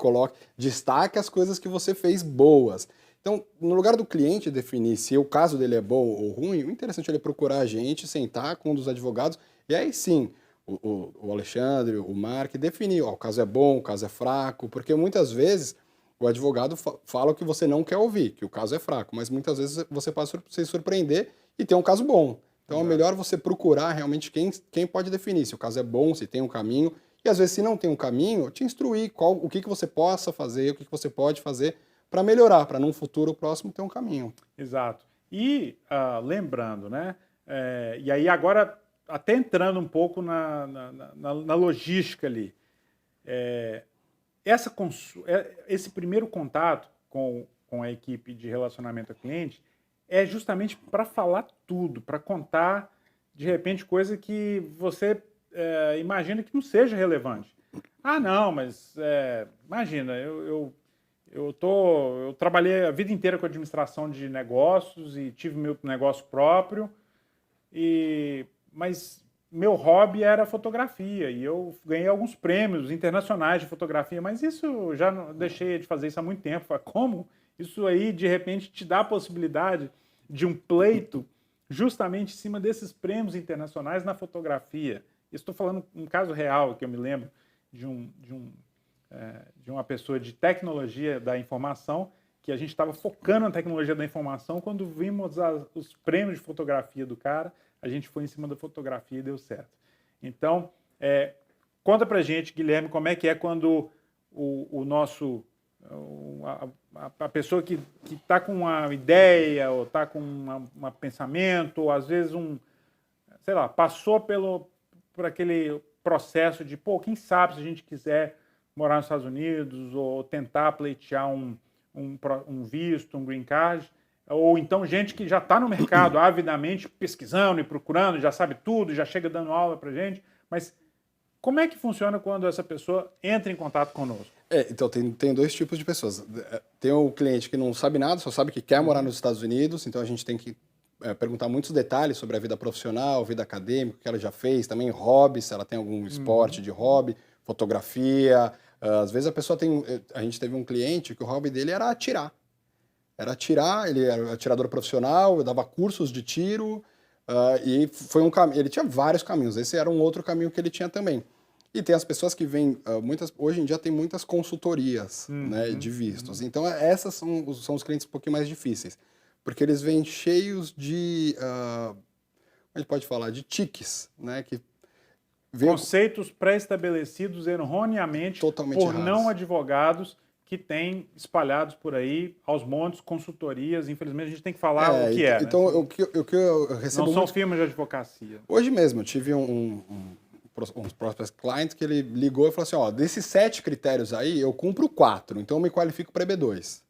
Destaque as coisas que você fez boas. Então, no lugar do cliente definir se o caso dele é bom ou ruim, o interessante é ele procurar a gente, sentar com um dos advogados, e aí sim, o Alexandre, o Mark, definir, o caso é bom, o caso é fraco, porque muitas vezes o advogado fala o que você não quer ouvir, que o caso é fraco, mas muitas vezes você pode se surpreender e ter um caso bom. Então é melhor você procurar realmente quem pode definir se o caso é bom, se tem um caminho, e às vezes se não tem um caminho, te instruir o que você possa fazer, o que você pode fazer para melhorar, para num futuro próximo ter um caminho. Exato. E lembrando, né, e aí agora até entrando um pouco na logística ali, esse primeiro contato com a equipe de relacionamento ao cliente é justamente para falar tudo, para contar, de repente, coisa que você imagina que não seja relevante. Ah, não, mas imagina, eu trabalhei a vida inteira com administração de negócios e tive meu negócio próprio, mas meu hobby era fotografia e eu ganhei alguns prêmios internacionais de fotografia, mas isso eu já deixei de fazer isso há muito tempo. Como isso aí, de repente, te dá a possibilidade de um pleito justamente em cima desses prêmios internacionais na fotografia? Estou falando um caso real que eu me lembro de uma pessoa de tecnologia da informação, que a gente estava focando na tecnologia da informação, quando vimos os prêmios de fotografia do cara, a gente foi em cima da fotografia e deu certo. Então, conta pra gente, Guilherme, como é que é quando a pessoa que está com uma ideia, ou está com um pensamento, ou às vezes passou por aquele processo de, quem sabe se a gente quiser morar nos Estados Unidos, ou tentar pleitear um visto, um green card, ou então gente que já está no mercado avidamente pesquisando e procurando, já sabe tudo, já chega dando aula para gente, mas Como é que funciona quando essa pessoa entra em contato conosco? Então, tem dois tipos de pessoas. Tem o cliente que não sabe nada, só sabe que quer morar nos Estados Unidos, então a gente tem que perguntar muitos detalhes sobre a vida profissional, vida acadêmica, o que ela já fez, também hobbies, se ela tem algum esporte de hobby, fotografia. Às vezes a pessoa tem... A gente teve um cliente que o hobby dele era atirar. Era atirar, ele era atirador profissional, dava cursos de tiro, e foi ele tinha vários caminhos, esse era um outro caminho que ele tinha também. E tem as pessoas que vêm, hoje em dia tem muitas consultorias, né, de vistos. Então essas são os clientes um pouquinho mais difíceis, porque eles vêm cheios de, como a gente pode falar, de tiques, né, que conceitos pré-estabelecidos erroneamente totalmente por errados. Não advogados que tem espalhados por aí aos montes, consultorias. Infelizmente, a gente tem que falar o que é. Então, né? o que eu recebo não são firmas de advocacia. Hoje mesmo, eu tive um prospect client que ele ligou e falou assim, ó, desses 7 critérios aí, eu cumpro 4, então eu me qualifico para EB2.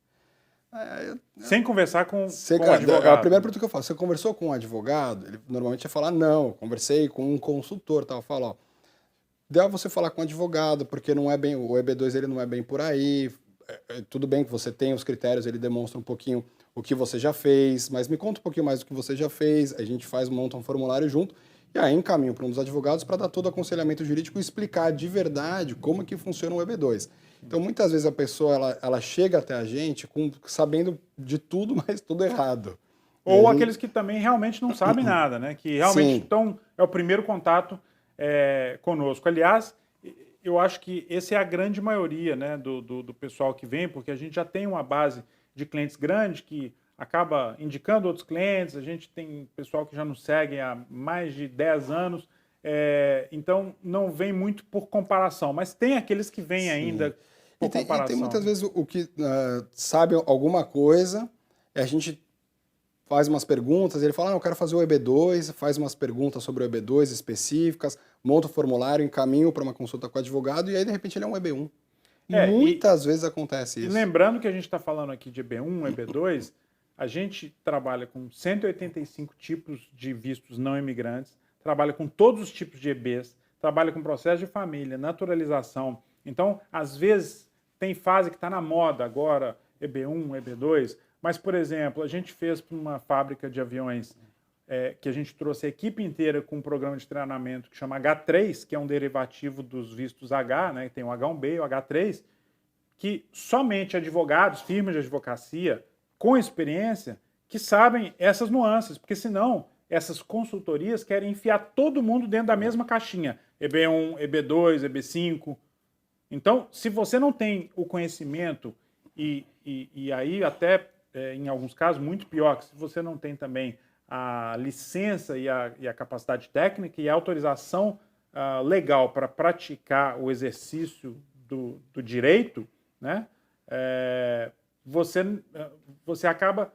Sem conversar com o advogado. A primeira pergunta que eu faço, você conversou com um advogado? Ele normalmente ia falar, não, conversei com um consultor, tal. Eu falo, ó, deve você falar com um advogado, porque não é bem, o EB2 ele não é bem por aí, tudo bem que você tem os critérios, ele demonstra um pouquinho o que você já fez, mas me conta um pouquinho mais do que você já fez, a gente monta um formulário junto, e aí encaminho para um dos advogados para dar todo o aconselhamento jurídico e explicar de verdade como que funciona o EB2. Então, muitas vezes a pessoa ela chega até a gente sabendo de tudo, mas tudo errado. Ou aqueles que também realmente não sabem nada, né? Que realmente é o primeiro contato conosco. Aliás, eu acho que essa é a grande maioria, né, do pessoal que vem, porque a gente já tem uma base de clientes grande que acaba indicando outros clientes, a gente tem pessoal que já nos segue há mais de 10 anos, então não vem muito por comparação, mas tem aqueles que vêm ainda por comparação. E tem muitas vezes o que sabe alguma coisa, a gente faz umas perguntas, ele fala, não, eu quero fazer o EB2, faz umas perguntas sobre o EB2 específicas, monta o formulário, encaminho para uma consulta com o advogado, e aí de repente ele é um EB1. Muitas vezes acontece isso. E lembrando que a gente está falando aqui de EB1, EB2, a gente trabalha com 185 tipos de vistos não imigrantes, trabalha com todos os tipos de EBs, trabalha com processo de família, naturalização. Então, às vezes, tem fase que está na moda agora, EB1, EB2, mas, por exemplo, a gente fez para uma fábrica de aviões que a gente trouxe a equipe inteira com um programa de treinamento que chama H3, que é um derivativo dos vistos H, né? Tem o H1B e o H3, que somente advogados, firmas de advocacia, com experiência, que sabem essas nuances, porque senão essas consultorias querem enfiar todo mundo dentro da mesma caixinha, EB1, EB2, EB5. Então, se você não tem o conhecimento, e aí até, em alguns casos, muito pior, que se você não tem também a licença e a capacidade técnica e a autorização legal para praticar o exercício do direito, né? Você acaba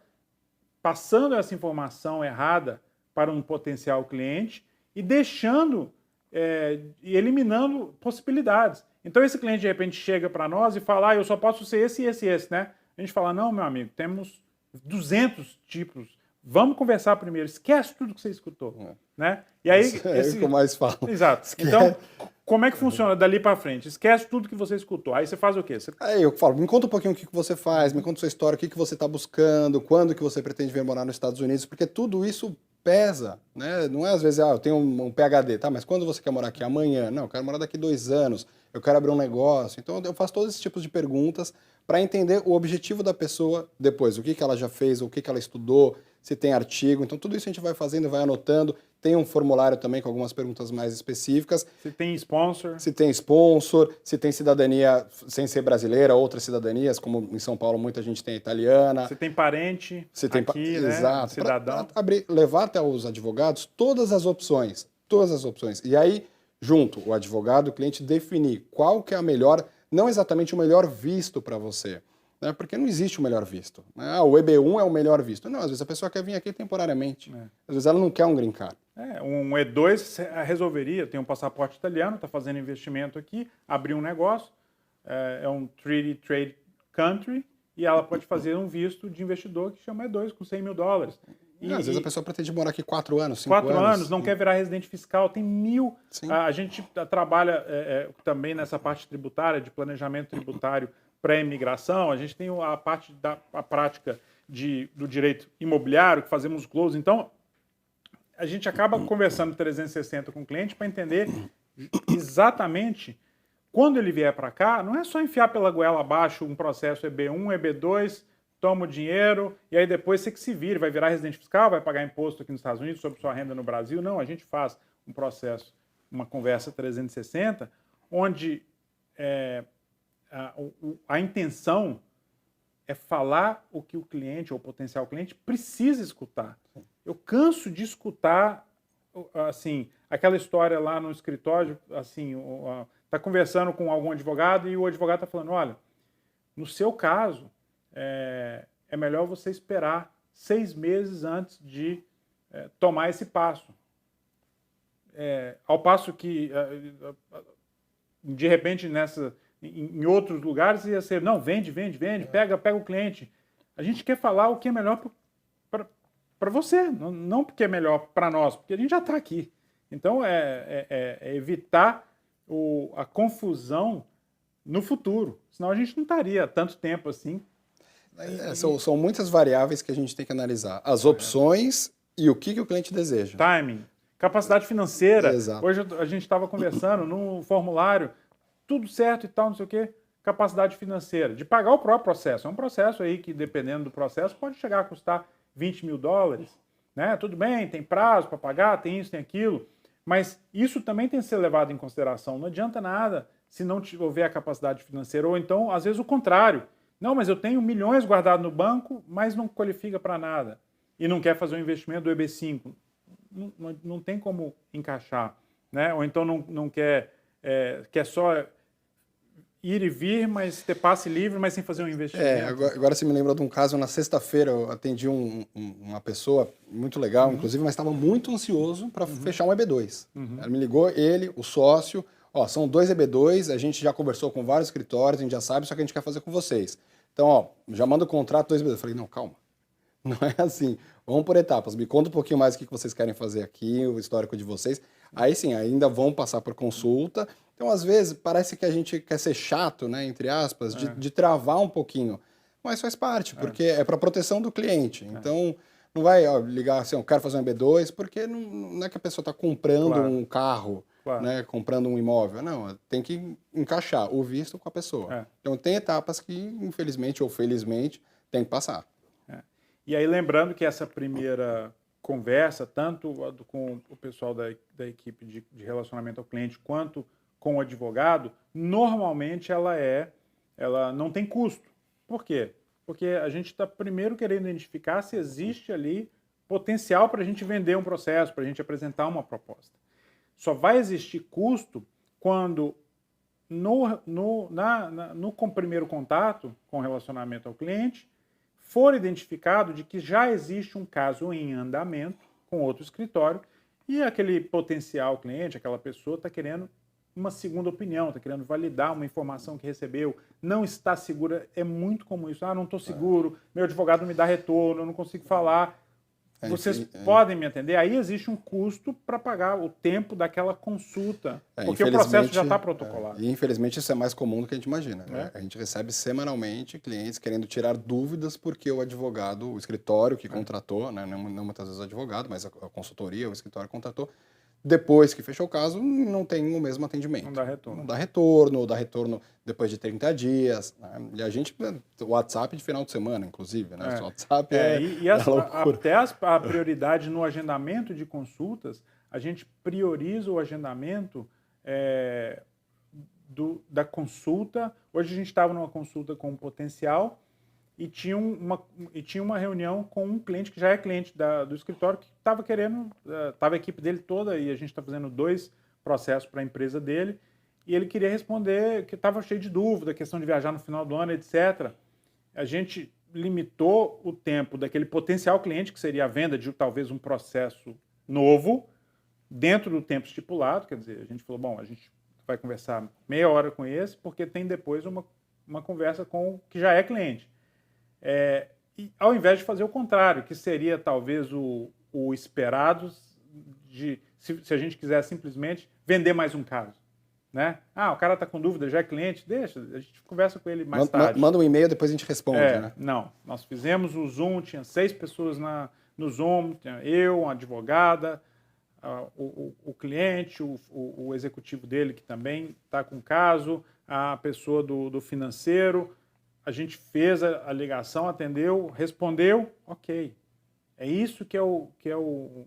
passando essa informação errada para um potencial cliente e deixando e eliminando possibilidades. Então esse cliente de repente chega para nós e fala, eu só posso ser esse e esse e esse, né? A gente fala, não, meu amigo, temos 200 tipos. Vamos conversar primeiro. Esquece tudo que você escutou, né? E aí isso é o que eu mais falo. Exato. Esquece. Então, como é que funciona dali para frente? Esquece tudo que você escutou. Aí você faz o quê? Aí eu falo, me conta um pouquinho o que você faz, me conta sua história, o que você está buscando, quando que você pretende vir morar nos Estados Unidos, porque tudo isso pesa, né? Não é às vezes, eu tenho um PhD, tá? Mas quando você quer morar aqui amanhã? Não, eu quero morar daqui 2 anos, eu quero abrir um negócio. Então eu faço todos esses tipos de perguntas para entender o objetivo da pessoa depois, o que ela já fez, o que ela estudou, se tem artigo. Então tudo isso a gente vai fazendo, vai anotando. Tem um formulário também com algumas perguntas mais específicas. Se tem sponsor. Se tem sponsor, se tem cidadania sem ser brasileira, outras cidadanias, como em São Paulo muita gente tem italiana. Se tem parente aqui, né? Exato. Cidadão. Pra levar até os advogados todas as opções. E aí, junto, o advogado, o cliente definir qual que é a melhor, não exatamente o melhor visto para você. Né? Porque não existe o melhor visto. Né? O EB1 é o melhor visto. Não, às vezes a pessoa quer vir aqui temporariamente. Às vezes ela não quer um green card. Um E2 resolveria, tem um passaporte italiano, está fazendo investimento aqui, abrir um negócio, é um treaty trade country, e ela pode fazer um visto de investidor que chama E2 com $100 mil. Às vezes a pessoa pretende morar aqui 4 anos, 5 4 anos. anos, não quer virar residente fiscal, tem 1000. Sim. A gente trabalha também nessa parte tributária, de planejamento tributário pré-imigração, a gente tem a parte da prática do direito imobiliário, que fazemos close. Então, a gente acaba conversando 360 com o cliente para entender exatamente quando ele vier para cá, não é só enfiar pela goela abaixo um processo EB1, EB2, toma o dinheiro e aí depois você que se vire, vai virar residente fiscal, vai pagar imposto aqui nos Estados Unidos sobre sua renda no Brasil. Não, a gente faz um processo, uma conversa 360, onde a intenção é falar o que o cliente ou o potencial cliente precisa escutar. Eu canso de escutar, assim, aquela história lá no escritório, assim, está conversando com algum advogado e o advogado está falando, olha, no seu caso, é melhor você esperar 6 meses antes de tomar esse passo. Ao passo que, de repente, em outros lugares, ia ser, não, vende, pega o cliente. A gente quer falar o que é melhor para você, não porque é melhor para nós, porque a gente já está aqui. Então, evitar a confusão no futuro, senão a gente não estaria tanto tempo assim. São muitas variáveis que a gente tem que analisar. As opções e o que o cliente deseja. Timing, capacidade financeira. Exato. Hoje a gente estava conversando no formulário, tudo certo e tal, não sei o quê, capacidade financeira, de pagar o próprio processo. É um processo aí que, dependendo do processo, pode chegar a custar $20 mil, né? Tudo bem, tem prazo para pagar, tem isso, tem aquilo, mas isso também tem que ser levado em consideração. Não adianta nada se não houver a capacidade financeira, ou então, às vezes, o contrário. Não, mas eu tenho milhões guardados no banco, mas não qualifica para nada. E não quer fazer um investimento do EB5. Não tem como encaixar, né? Ou então não quer só ir e vir, mas ter passe livre, mas sem fazer um investimento. Agora você me lembrou de um caso, na sexta-feira eu atendi uma pessoa muito legal, inclusive, mas estava muito ansioso para fechar um EB2. Ela me ligou, o sócio, são 2 EB2, a gente já conversou com vários escritórios, a gente já sabe, só que a gente quer fazer com vocês. Então, já manda o contrato 2 EB2. Eu falei, não, calma, não é assim, vamos por etapas, me conta um pouquinho mais o que vocês querem fazer aqui, o histórico de vocês. Aí sim, ainda vão passar por consulta. Então, às vezes, parece que a gente quer ser chato, né, entre aspas, de travar um pouquinho. Mas faz parte, porque é para proteção do cliente. Então, não vai ligar assim, eu quero fazer um EB2, porque não é que a pessoa está comprando um carro, né, comprando um imóvel. Não, tem que encaixar o visto com a pessoa. Então, tem etapas que, infelizmente ou felizmente, tem que passar. E aí, lembrando que essa primeira conversa, tanto com o pessoal da equipe de relacionamento ao cliente, quanto com o advogado, normalmente ela não tem custo. Por quê? Porque a gente está primeiro querendo identificar se existe ali potencial para a gente vender um processo, para a gente apresentar uma proposta. Só vai existir custo quando no primeiro contato com relacionamento ao cliente for identificado de que já existe um caso em andamento com outro escritório e aquele potencial cliente, aquela pessoa está querendo uma segunda opinião, está querendo validar uma informação que recebeu, não está segura, é muito comum isso. Não estou seguro, meu advogado não me dá retorno, eu não consigo falar. Vocês podem me atender? Aí existe um custo para pagar o tempo daquela consulta, porque o processo já está protocolado. E infelizmente isso é mais comum do que a gente imagina. Né? A gente recebe semanalmente clientes querendo tirar dúvidas porque o advogado, o escritório que contratou, né? não muitas vezes o advogado, mas a consultoria, o escritório contratou, depois que fechou o caso, não tem o mesmo atendimento. Não dá retorno. Não dá retorno, ou dá retorno depois de 30 dias. Né? E a gente, o WhatsApp de final de semana, inclusive, né? O WhatsApp até a prioridade no agendamento de consultas, a gente prioriza o agendamento da consulta. Hoje a gente estava numa consulta com um potencial e tinha uma reunião com um cliente que já é cliente do escritório que estava querendo, estava a equipe dele toda e a gente está fazendo 2 processos para a empresa dele e ele queria responder que estava cheio de dúvida, questão de viajar no final do ano, etc. A gente limitou o tempo daquele potencial cliente, que seria a venda de talvez um processo novo, dentro do tempo estipulado, quer dizer, a gente falou, bom, a gente vai conversar meia hora com esse, porque tem depois uma conversa com o que já é cliente. E, ao invés de fazer o contrário, que seria talvez o esperado se a gente quiser simplesmente vender mais um caso. Né? O cara está com dúvida, já é cliente, deixa, a gente conversa com ele mais tarde. Manda um e-mail, depois a gente responde, né? Não, nós fizemos o Zoom, tinha 6 pessoas no Zoom, tinha eu, uma advogada, o cliente, o executivo dele que também está com caso, a pessoa do financeiro. A gente fez a ligação, atendeu, respondeu, ok. É isso que é o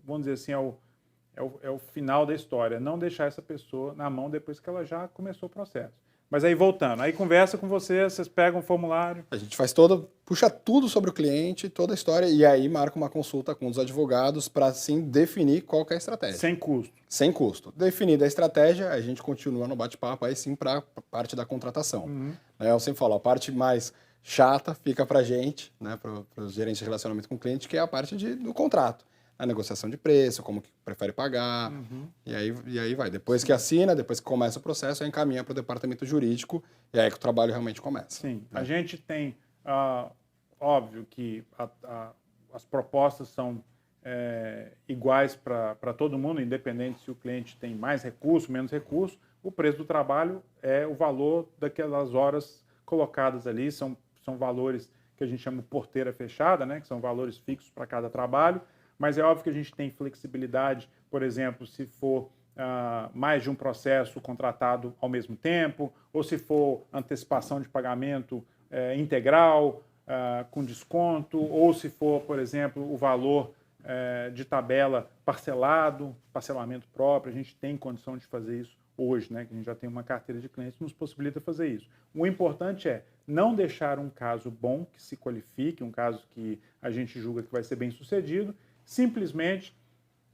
vamos dizer assim, é o final da história. Não deixar essa pessoa na mão depois que ela já começou o processo. Mas aí voltando, aí conversa com vocês pegam um formulário. A gente puxa tudo sobre o cliente, toda a história, e aí marca uma consulta com os advogados para, assim, definir qual que é a estratégia. Sem custo. Sem custo. Definida a estratégia, a gente continua no bate-papo, aí sim para a parte da contratação. Uhum. Eu sempre falo, a parte mais chata fica para a gente, né, para os gerentes de relacionamento com o cliente, que é a parte do contrato. A negociação de preço, como que prefere pagar, e aí vai. Depois que assina, depois que começa o processo, aí encaminha para o departamento jurídico, e aí que o trabalho realmente começa. Sim, né? A gente tem, óbvio que as propostas são iguais para todo mundo, independente se o cliente tem mais recurso, menos recurso, o preço do trabalho é o valor daquelas horas colocadas ali, são valores que a gente chama de porteira fechada, né, que são valores fixos para cada trabalho, mas é óbvio que a gente tem flexibilidade, por exemplo, se for mais de um processo contratado ao mesmo tempo, ou se for antecipação de pagamento integral, com desconto, ou se for, por exemplo, o valor de tabela parcelamento próprio, a gente tem condição de fazer isso hoje, né, que a gente já tem uma carteira de clientes que nos possibilita fazer isso. O importante é não deixar um caso bom, que se qualifique, um caso que a gente julga que vai ser bem sucedido, simplesmente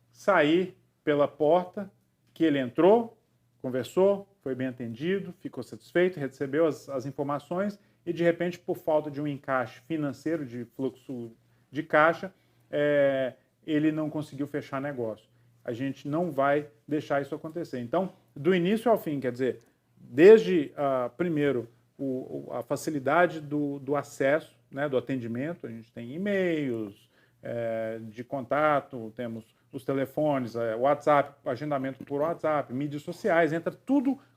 sair pela porta que ele entrou, conversou, foi bem atendido, ficou satisfeito, recebeu as informações e, de repente, por falta de um encaixe financeiro, de fluxo de caixa, ele não conseguiu fechar negócio. A gente não vai deixar isso acontecer. Então, do início ao fim, quer dizer, desde, primeiro, a facilidade do acesso, né, do atendimento, a gente tem e-mails de contato, temos os telefones, WhatsApp, agendamento por WhatsApp, mídias sociais,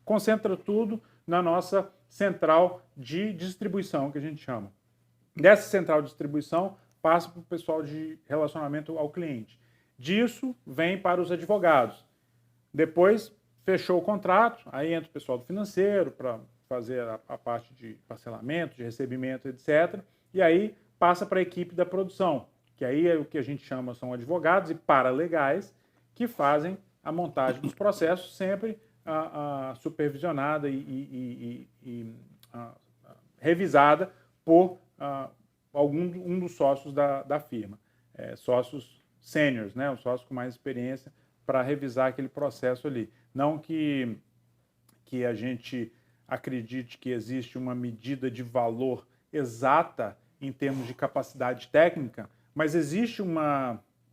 concentra tudo na nossa central de distribuição, que a gente chama. Dessa central de distribuição, passa para o pessoal de relacionamento ao cliente. Disso, vem para os advogados. Depois, fechou o contrato, aí entra o pessoal do financeiro para fazer a parte de parcelamento, de recebimento, etc. E aí passa para a equipe da produção, que aí é o que a gente chama, são advogados e paralegais, que fazem a montagem dos processos, sempre supervisionada e revisada por um dos sócios da firma. Sócios sêniores, né? Os sócios com mais experiência para revisar aquele processo ali. Não que a gente acredite que existe uma medida de valor exata em termos de capacidade técnica, mas existe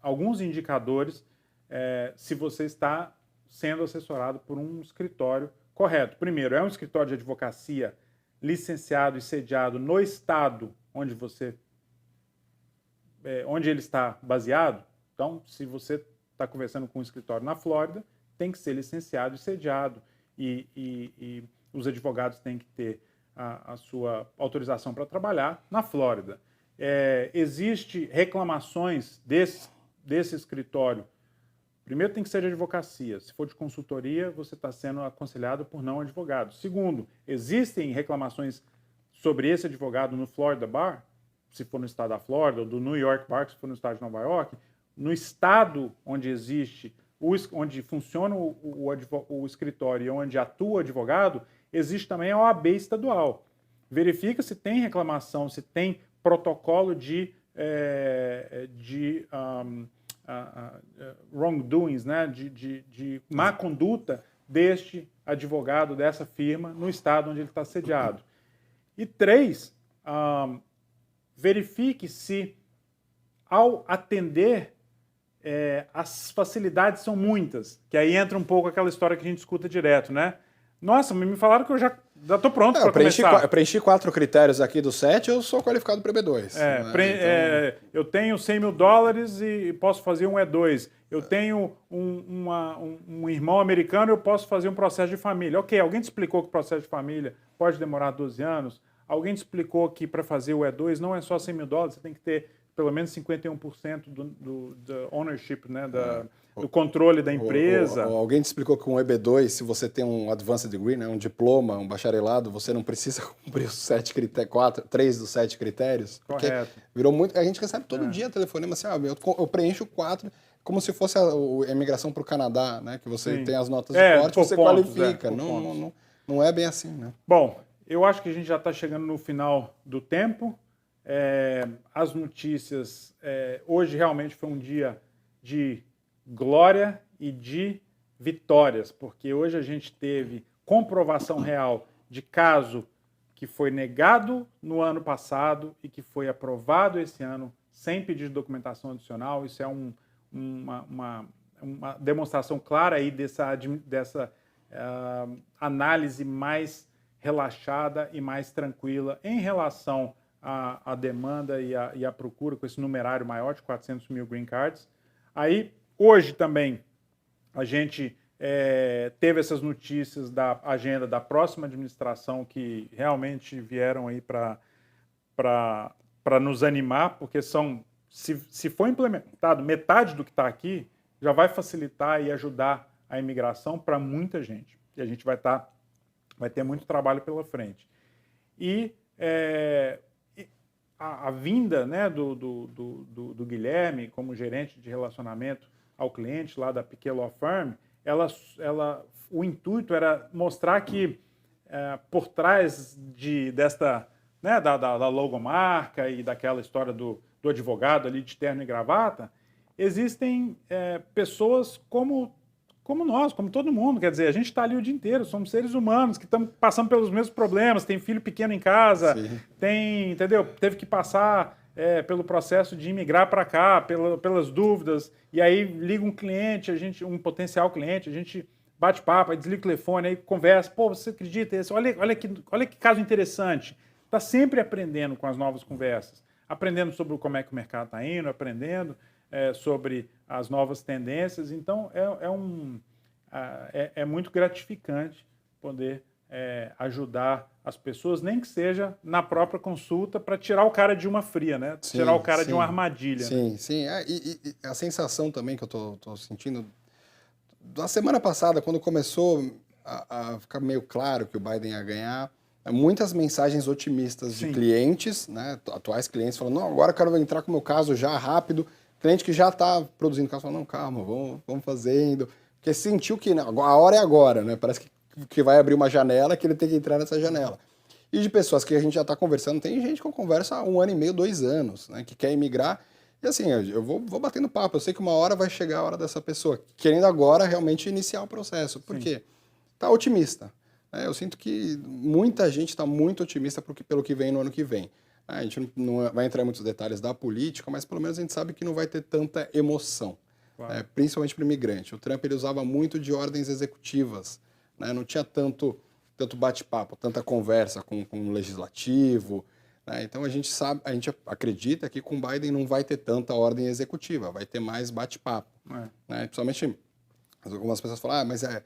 alguns indicadores se você está sendo assessorado por um escritório correto. Primeiro, é um escritório de advocacia licenciado e sediado no estado onde ele está baseado. Então, se você está conversando com um escritório na Flórida, tem que ser licenciado e sediado. E os advogados têm que ter a sua autorização para trabalhar na Flórida. Existe reclamações desse escritório. Primeiro, tem que ser de advocacia. Se for de consultoria, você está sendo aconselhado por não advogado. Segundo, existem reclamações sobre esse advogado no Florida Bar, se for no estado da Flórida, ou do New York Bar, se for no estado de Nova York. No estado onde existe, onde funciona o escritório e onde atua o advogado, existe também a OAB estadual. Verifica se tem reclamação, se tem protocolo de wrongdoings, né? de má conduta deste advogado, dessa firma, no estado onde ele está sediado. E 3, verifique se, ao atender, as facilidades são muitas, que aí entra um pouco aquela história que a gente escuta direto, né? Nossa, me falaram que eu Já estou pronto para começar. Eu preenchi 4 critérios aqui do 7, eu sou qualificado para EB2. Eu tenho $100 mil e posso fazer um E2. Eu tenho um irmão americano, eu posso fazer um processo de família. Ok, alguém te explicou que o processo de família pode demorar 12 anos? Alguém te explicou que para fazer o E2 não é só $100 mil, você tem que ter pelo menos 51% do ownership, né, do controle da empresa. Alguém te explicou que um EB2, se você tem um advanced degree, né, um diploma, um bacharelado, você não precisa cumprir os 3 dos 7 critérios? Correto. Virou muito. A gente recebe todo dia telefonema assim, eu preencho 4, como se fosse a imigração para o Canadá, né, que você tem as notas de corte, você qualifica. Não é bem assim, né? Bom, eu acho que a gente já está chegando no final do tempo. As notícias, hoje realmente foi um dia de glória e de vitórias, porque hoje a gente teve comprovação real de caso que foi negado no ano passado e que foi aprovado esse ano sem pedir de documentação adicional. Isso é uma demonstração clara aí dessa análise mais relaxada e mais tranquila em relação à demanda e à procura, com esse numerário maior de 400 mil green cards. Aí, hoje também, a gente teve essas notícias da agenda da próxima administração que realmente vieram aí para nos animar, porque se for implementado metade do que está aqui, já vai facilitar e ajudar a imigração para muita gente. E a gente vai ter muito trabalho pela frente. E a vinda, né, do Guilherme como gerente de relacionamento ao cliente lá da Piquet Law Firm, o intuito era mostrar que por trás desta, né, da logomarca e daquela história do advogado ali de terno e gravata, existem pessoas como nós, como todo mundo. Quer dizer, a gente está ali o dia inteiro, somos seres humanos que estamos passando pelos mesmos problemas, tem filho pequeno em casa, entendeu? Teve que passar pelo processo de imigrar para cá, pelas dúvidas, e aí liga um cliente, um potencial cliente, a gente bate papo, aí desliga o telefone, aí conversa, pô, você acredita isso? Olha que caso interessante. Está sempre aprendendo com as novas conversas, aprendendo sobre como é que o mercado está indo, aprendendo sobre as novas tendências. Então, é muito gratificante poder ajudar as pessoas, nem que seja na própria consulta, para tirar o cara de uma fria, né? Tirar o cara de uma armadilha. Sim, né? sim. E a sensação também que eu estou sentindo, da semana passada, quando começou a ficar meio claro que o Biden ia ganhar, muitas mensagens otimistas de clientes, né, atuais clientes, falando, não, agora eu quero entrar com o meu caso já rápido. Cliente que já está produzindo caso, falando, não, calma, vamos fazendo. Porque sentiu que a hora é agora, né? Parece que vai abrir uma janela, que ele tem que entrar nessa janela. E de pessoas que a gente já está conversando, tem gente que conversa há 1 ano e meio, 2 anos, né? Que quer imigrar. E assim, eu vou batendo papo, eu sei que uma hora vai chegar a hora dessa pessoa, querendo agora realmente iniciar o processo. Por quê? Está otimista. Eu sinto que muita gente está muito otimista pelo que vem no ano que vem. A gente não vai entrar em muitos detalhes da política, mas pelo menos a gente sabe que não vai ter tanta emoção, claro. Principalmente para o imigrante. O Trump ele usava muito de ordens executivas, né? Não tinha tanto bate-papo, tanta conversa com o legislativo. Né? Então a gente acredita que com o Biden não vai ter tanta ordem executiva, vai ter mais bate-papo. Né? Principalmente, algumas pessoas falam, mas é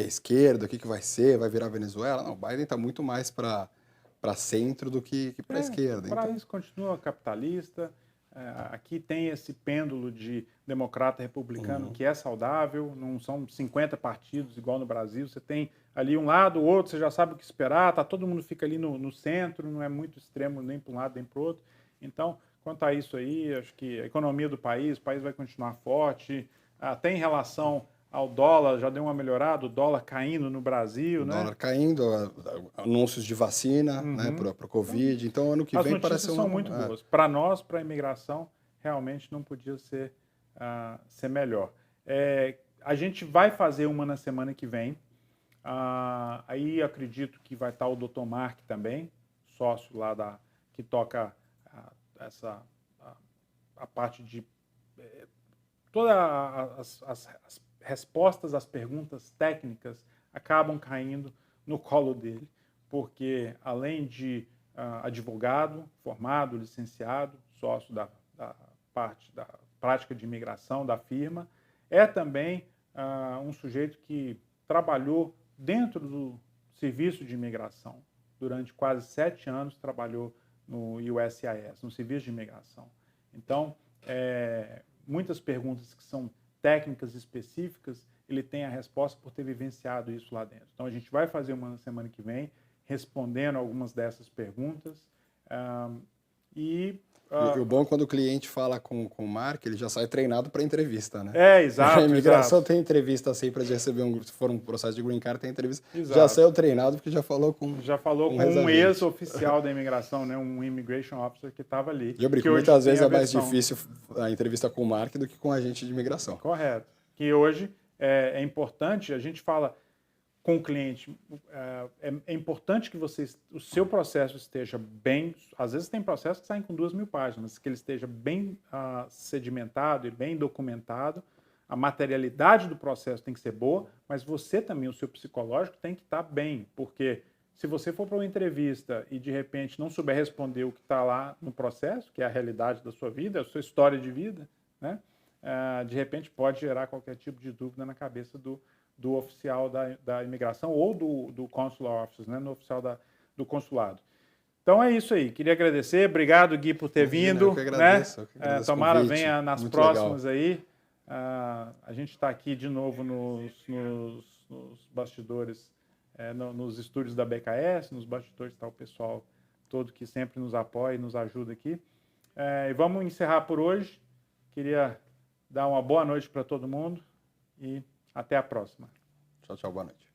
esquerda, o que vai ser? Vai virar Venezuela? Não, o Biden está muito mais para centro do que para a esquerda. O país continua capitalista, aqui tem esse pêndulo de democrata e republicano que é saudável, não são 50 partidos igual no Brasil, você tem ali um lado, o outro, você já sabe o que esperar, todo mundo fica ali no centro, não é muito extremo nem para um lado nem para o outro. Então, quanto a isso aí, acho que a economia do país, o país vai continuar forte, até em relação ao dólar, já deu uma melhorada, o dólar caindo no Brasil, né? O dólar caindo, anúncios de vacina, né, para o Covid. Então, ano que vem parece são muito boas. Para nós, para a imigração, realmente não podia ser melhor. A gente vai fazer uma na semana que vem. Aí acredito que vai estar o Dr. Mark também, sócio lá que toca a parte de todas as respostas às perguntas técnicas acabam caindo no colo dele, porque além de advogado, formado, licenciado, sócio da parte da prática de imigração da firma, é também um sujeito que trabalhou dentro do serviço de imigração. Durante quase 7 anos trabalhou no USCIS, no serviço de imigração. Então, muitas perguntas que são técnicas específicas, ele tem a resposta por ter vivenciado isso lá dentro. Então, a gente vai fazer uma semana que vem respondendo algumas dessas perguntas. E o bom é quando o cliente fala com o Mark, ele já sai treinado para entrevista, né? Exato. A imigração exato. tem entrevista sempre de receber se for um processo de green card, tem entrevista. Exato. Já saiu treinado porque já falou com um ex-oficial da imigração, né? Um immigration officer que estava ali. E eu brinco, muitas vezes é mais difícil a entrevista com o Mark do que com a agente de imigração. Correto. Que hoje é importante, a gente fala com o cliente, é importante que o seu processo esteja bem, às vezes tem processos que saem com 2.000 páginas, que ele esteja bem sedimentado e bem documentado, a materialidade do processo tem que ser boa, mas você também, o seu psicológico tem que estar bem, porque se você for para uma entrevista e de repente não souber responder o que está lá no processo, que é a realidade da sua vida, a sua história de vida, né? De repente pode gerar qualquer tipo de dúvida na cabeça do oficial da imigração ou do consular office, né, no oficial do consulado. Então é isso aí. Queria agradecer. Obrigado, Gui, por ter vindo. Eu que agradeço, né? eu que agradeço Tomara o convite. venha nas Muito próximas legal. aí. A gente está aqui de novo nos bastidores, nos estúdios da BKS, nos bastidores está o pessoal todo que sempre nos apoia e nos ajuda aqui. E vamos encerrar por hoje. Queria dar uma boa noite para todo mundo e até a próxima. Tchau, tchau, boa noite.